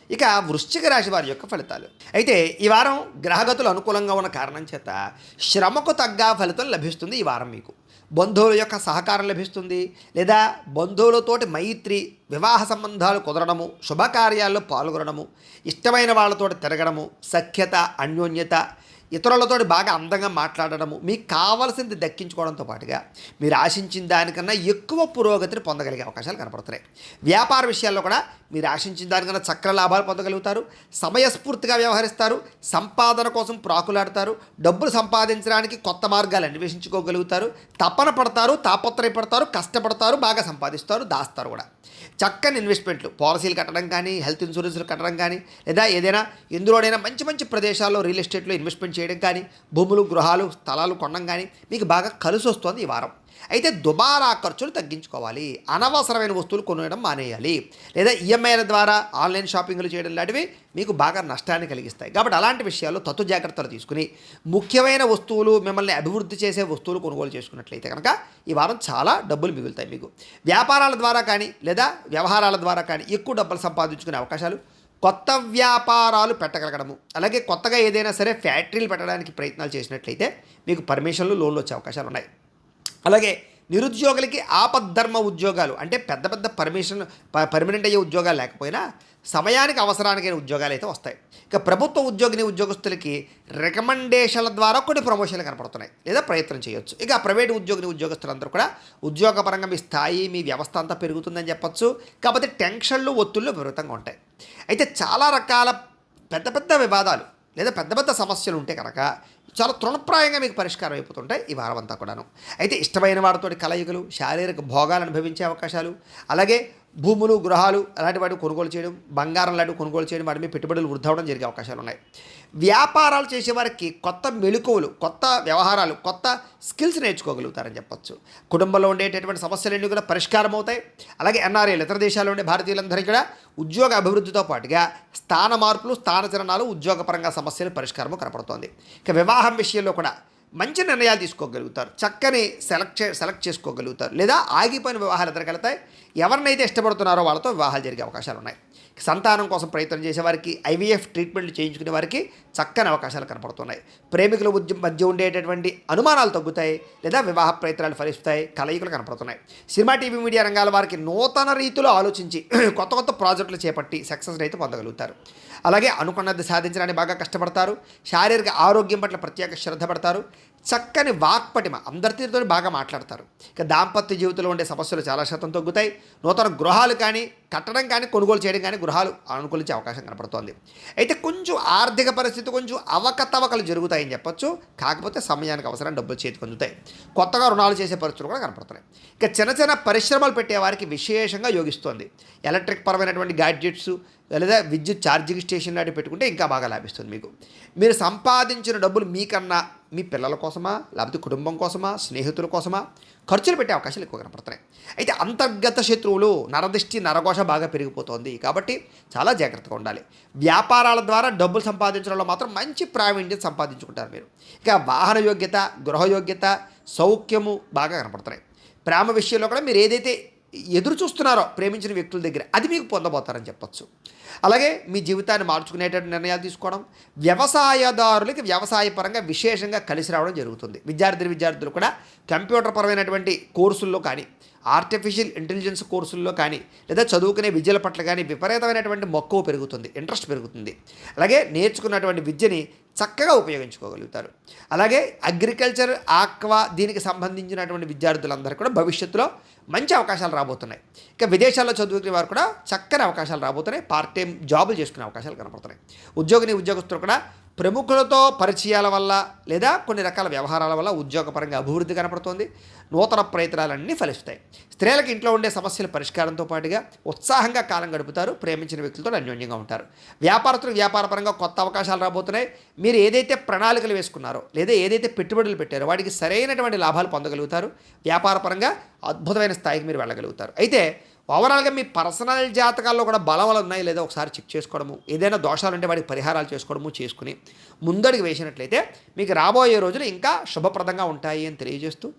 ఇక వృశ్చిక రాశి వారి యొక్క ఫలితాలు. అయితే ఈ వారం గ్రహగతులు అనుకూలంగా ఉన్న కారణం చేత శ్రమకు తగ్గ ఫలితం లభిస్తుంది ఈ వారం మీకు. బంధువుల యొక్క సహకారం లభిస్తుంది, లేదా బంధువులతోటి మైత్రి, వివాహ సంబంధాలు కుదరడము, శుభకార్యాల్లో పాల్గొనడము, ఇష్టమైన వాళ్ళతోటి తిరగడము, సఖ్యత, అన్యోన్యత, ఇతరులతోటి బాగా అందంగా మాట్లాడడము, మీకు కావాల్సింది దక్కించుకోవడంతో పాటుగా మీరు ఆశించిన దానికన్నా ఎక్కువ పురోగతిని పొందగలిగే అవకాశాలు కనపడుతున్నాయి. వ్యాపార విషయాల్లో కూడా మీరు ఆశించిన దానికన్నా చక్ర లాభాలు పొందగలుగుతారు, సమయస్ఫూర్తిగా వ్యవహరిస్తారు, సంపాదన కోసం ప్రాకులాడతారు, డబ్బులు సంపాదించడానికి కొత్త మార్గాలు అన్వేషించుకోగలుగుతారు, తపన పడతారు, తాపత్రయపడతారు, కష్టపడతారు, బాగా సంపాదిస్తారు, దాస్తారు కూడా. చక్కని ఇన్వెస్ట్మెంట్లు, పాలసీలు కట్టడం కానీ, హెల్త్ ఇన్సూరెన్స్లు కట్టడం కానీ, లేదా ఏదైనా ఎందులోనైనా మంచి మంచి ప్రదేశాల్లో రియల్ ఎస్టేట్లో ఇన్వెస్ట్మెంట్ చేయడం కానీ, భూములు, గృహాలు, స్థలాలు కొనడం కానీ మీకు బాగా కలిసి వస్తుంది ఈ వారం. అయితే దుబారా ఖర్చులు తగ్గించుకోవాలి, అనవసరమైన వస్తువులు కొనడం మానేయాలి, లేదా ఈఎంఐల ద్వారా ఆన్లైన్ షాపింగ్లు చేయడం లాంటివి మీకు బాగా నష్టాన్ని కలిగిస్తాయి. కాబట్టి అలాంటి విషయాల్లో తత్తు జాగ్రత్తలు తీసుకుని ముఖ్యమైన వస్తువులు, మిమ్మల్ని అభివృద్ధి చేసే వస్తువులు కొనుగోలు చేసుకున్నట్లయితే కనుక ఈ వారం చాలా డబ్బులు మిగులుతాయి మీకు. వ్యాపారాల ద్వారా కానీ, లేదా వ్యవహారాల ద్వారా కానీ ఎక్కువ డబ్బులు సంపాదించుకునే అవకాశాలు, కొత్త వ్యాపారాలు పెట్టగలగడము, అలాగే కొత్తగా ఏదైనా సరే ఫ్యాక్టరీలు పెట్టడానికి ప్రయత్నాలు చేసినట్లయితే మీకు పర్మిషన్లు, లోన్లు వచ్చే అవకాశాలు ఉన్నాయి. అలాగే నిరుద్యోగులకి ఆపద్ధర్మ ఉద్యోగాలు, అంటే పెద్ద పెద్ద పర్మనెంట్ అయ్యే ఉద్యోగాలు లేకపోయినా సమయానికి అవసరానికైన ఉద్యోగాలు అయితే వస్తాయి. ఇక ప్రభుత్వ ఉద్యోగస్తులకి రికమెండేషన్ల ద్వారా కొన్ని ప్రమోషన్లు కనపడుతున్నాయి, లేదా ప్రయత్నం చేయొచ్చు. ఇక ప్రైవేట్ ఉద్యోగస్తులందరూ కూడా ఉద్యోగపరంగా మీ స్థాయి, మీ వ్యవస్థ అంతా పెరుగుతుందని చెప్పొచ్చు. కాకపోతే టెన్షన్లు, ఒత్తిళ్ళు విపరీతంగా ఉంటాయి. అయితే చాలా రకాల పెద్ద పెద్ద వివాదాలు లేదా పెద్ద పెద్ద సమస్యలు ఉంటే కనుక చాలా తృణప్రాయంగా మీకు పరిష్కారం అయిపోతుంటాయి ఈ వారం అంతా కూడాను. అయితే ఇష్టమైన వాటితోటి కలయికలు, శారీరక భోగాలు అనుభవించే అవకాశాలు, అలాగే భూములు, గృహాలు అలాంటి వాటిని కొనుగోలు చేయడం, బంగారం లాంటివి కొనుగోలు చేయడం, వాటి మీద పెట్టుబడులు వృద్ధి అవ్వడం జరిగే అవకాశాలు ఉన్నాయి. వ్యాపారాలు చేసేవారికి కొత్త మెళుకువలు, కొత్త వ్యవహారాలు, కొత్త స్కిల్స్ నేర్చుకోగలుగుతారని చెప్పొచ్చు. కుటుంబంలో ఉండేటటువంటి సమస్యలన్నీ కూడా పరిష్కారం అవుతాయి. అలాగే ఎన్ఆర్ఐలు, ఇతర దేశాల్లో ఉండే భారతీయులందరికీ కూడా ఉద్యోగ అభివృద్ధితో పాటుగా స్థాన మార్పులు, స్థానచలనాలు, ఉద్యోగపరంగా సమస్యలు పరిష్కారము కనపడుతోంది. ఇక వివాహం విషయంలో కూడా మంచి నిర్ణయాలు తీసుకోగలుగుతారు, చక్కని సెలెక్ట్ చేసుకోగలుగుతారు, లేదా ఆగిపోయిన వివాహాలు ఎదురుకెళ్తాయి. ఎవరినైతే ఇష్టపడుతున్నారో వాళ్ళతో వివాహాలు జరిగే అవకాశాలు ఉన్నాయి. సంతానం కోసం ప్రయత్నం చేసేవారికి, ఐవీఎఫ్ ట్రీట్మెంట్లు చేయించుకునే వారికి చక్కని అవకాశాలు కనపడుతున్నాయి. ప్రేమికుల మధ్య ఉండేటటువంటి అనుమానాలు తగ్గుతాయి, లేదా వివాహ ప్రయత్నాలు ఫలిస్తాయి, కలయికలు కనపడుతున్నాయి. సినిమా, టీవీ, మీడియా రంగాల వారికి నూతన రీతిలో ఆలోచించి కొత్త కొత్త ప్రాజెక్టులు చేపట్టి సక్సెస్ అయితే పొందగలుగుతారు. అలాగే అనుకున్నది సాధించడానికి బాగా కష్టపడతారు, శారీరక ఆరోగ్యం పట్ల ప్రత్యేక శ్రద్ధ పడతారు, చక్కని వాక్పటిమ, అందరితో బాగా మాట్లాడతారు. ఇక దాంపత్య జీవితంలో ఉండే సమస్యలు చాలా శాతం తగ్గుతాయి. నూతన గృహాలు కానీ కట్టడం కానీ కొనుగోలు చేయడం కానీ గృహాలు అనుకూలించే అవకాశం కనపడుతోంది. అయితే కొంచెం ఆర్థిక పరిస్థితి కొంచెం అవకతవకలు జరుగుతాయని చెప్పొచ్చు. కాకపోతే సమయానికి అవసరం డబ్బులు చేతికి అందుతాయి. కొత్తగా రుణాలు చేసే పరిస్థితులు కూడా కనపడుతున్నాయి. ఇక చిన్న చిన్న పరిశ్రమలు పెట్టే వారికి విశేషంగా యోగిస్తోంది. ఎలక్ట్రిక్ పరమైనటువంటి గ్యాడ్జెట్స్, లేదా విద్యుత్ ఛార్జింగ్ స్టేషన్ లాంటివి పెట్టుకుంటే ఇంకా బాగా లాభిస్తుంది మీకు. మీరు సంపాదించిన డబ్బులు మీకన్నా మీ పిల్లల కోసమా, లేకపోతే కుటుంబం కోసమా, స్నేహితుల కోసమా ఖర్చులు పెట్టే అవకాశాలు ఎక్కువ కనపడుతున్నాయి. అయితే అంతర్గత శత్రువులు, నరదిష్టి, నరఘోష బాగా పెరిగిపోతుంది. కాబట్టి చాలా జాగ్రత్తగా ఉండాలి. వ్యాపారాల ద్వారా డబ్బులు సంపాదించడంలో మాత్రం మంచి ప్రావీణ్యం సంపాదించుకుంటారు మీరు. ఇక వాహన యోగ్యత, గృహయోగ్యత, సౌఖ్యము బాగా కనపడుతున్నాయి. ప్రేమ విషయంలో కూడా మీరు ఏదైతే ఎదురు చూస్తున్నారో ప్రేమించిన వ్యక్తుల దగ్గర, అది మీకు పొందబోతారని చెప్పొచ్చు. అలాగే మీ జీవితాన్ని మార్చుకునేటటువంటి నిర్ణయాలు తీసుకోవడం, వ్యవసాయదారులకి వ్యవసాయపరంగా విశేషంగా కలిసి రావడం జరుగుతుంది. విద్యార్థులు కూడా కంప్యూటర్ పరమైనటువంటి కోర్సుల్లో కానీ, ఆర్టిఫిషియల్ ఇంటెలిజెన్స్ కోర్సుల్లో కానీ, లేదా చదువుకునే విద్యల పట్ల కానీ విపరీతమైనటువంటి మక్కువ పెరుగుతుంది, ఇంట్రెస్ట్ పెరుగుతుంది. అలాగే నేర్చుకున్నటువంటి విద్యని చక్కగా ఉపయోగించుకోగలుగుతారు. అలాగే అగ్రికల్చర్, ఆక్వా, దీనికి సంబంధించినటువంటి విద్యార్థులందరూ కూడా భవిష్యత్తులో మంచి అవకాశాలు రాబోతున్నాయి. ఇక విదేశాల్లో చదువుకునే వారు కూడా చక్కని అవకాశాలు రాబోతున్నాయి. పార్ట్ టైం జాబులు చేసుకునే అవకాశాలు కనపడుతున్నాయి. ఉద్యోగస్తులు కూడా ప్రముఖులతో పరిచయాల వల్ల, లేదా కొన్ని రకాల వ్యవహారాల వల్ల ఉద్యోగపరంగా అభివృద్ధి కనపడుతోంది. నూతన ప్రయత్నాలన్నీ ఫలిస్తాయి. స్త్రీలకు ఇంట్లో ఉండే సమస్యల పరిష్కారంతో పాటుగా ఉత్సాహంగా కాలం గడుపుతారు. ప్రేమించిన వ్యక్తులతో అన్యోన్యంగా ఉంటారు. వ్యాపారస్తులకు వ్యాపారపరంగా కొత్త అవకాశాలు రాబోతున్నాయి. మీరు ఏదైతే ప్రణాళికలు వేసుకున్నారో, లేదా ఏదైతే పెట్టుబడులు పెట్టారో వాటికి సరైనటువంటి లాభాలు పొందగలుగుతారు. వ్యాపారపరంగా అద్భుతమైన స్థాయికి మీరు వెళ్ళగలుగుతారు. అయితే ఓవరాల్గా మీ పర్సనల్ జాతకాల్లో కూడా బలవలు ఉన్నాయి లేదా ఒకసారి చెక్ చేసుకోవడము, ఏదైనా దోషాలు ఉంటే వాటికి పరిహారాలు చేసుకుని ముందడుగు వేసినట్లయితే మీకు రాబోయే రోజులు ఇంకా శుభప్రదంగా ఉంటాయి అని తెలియజేస్తూ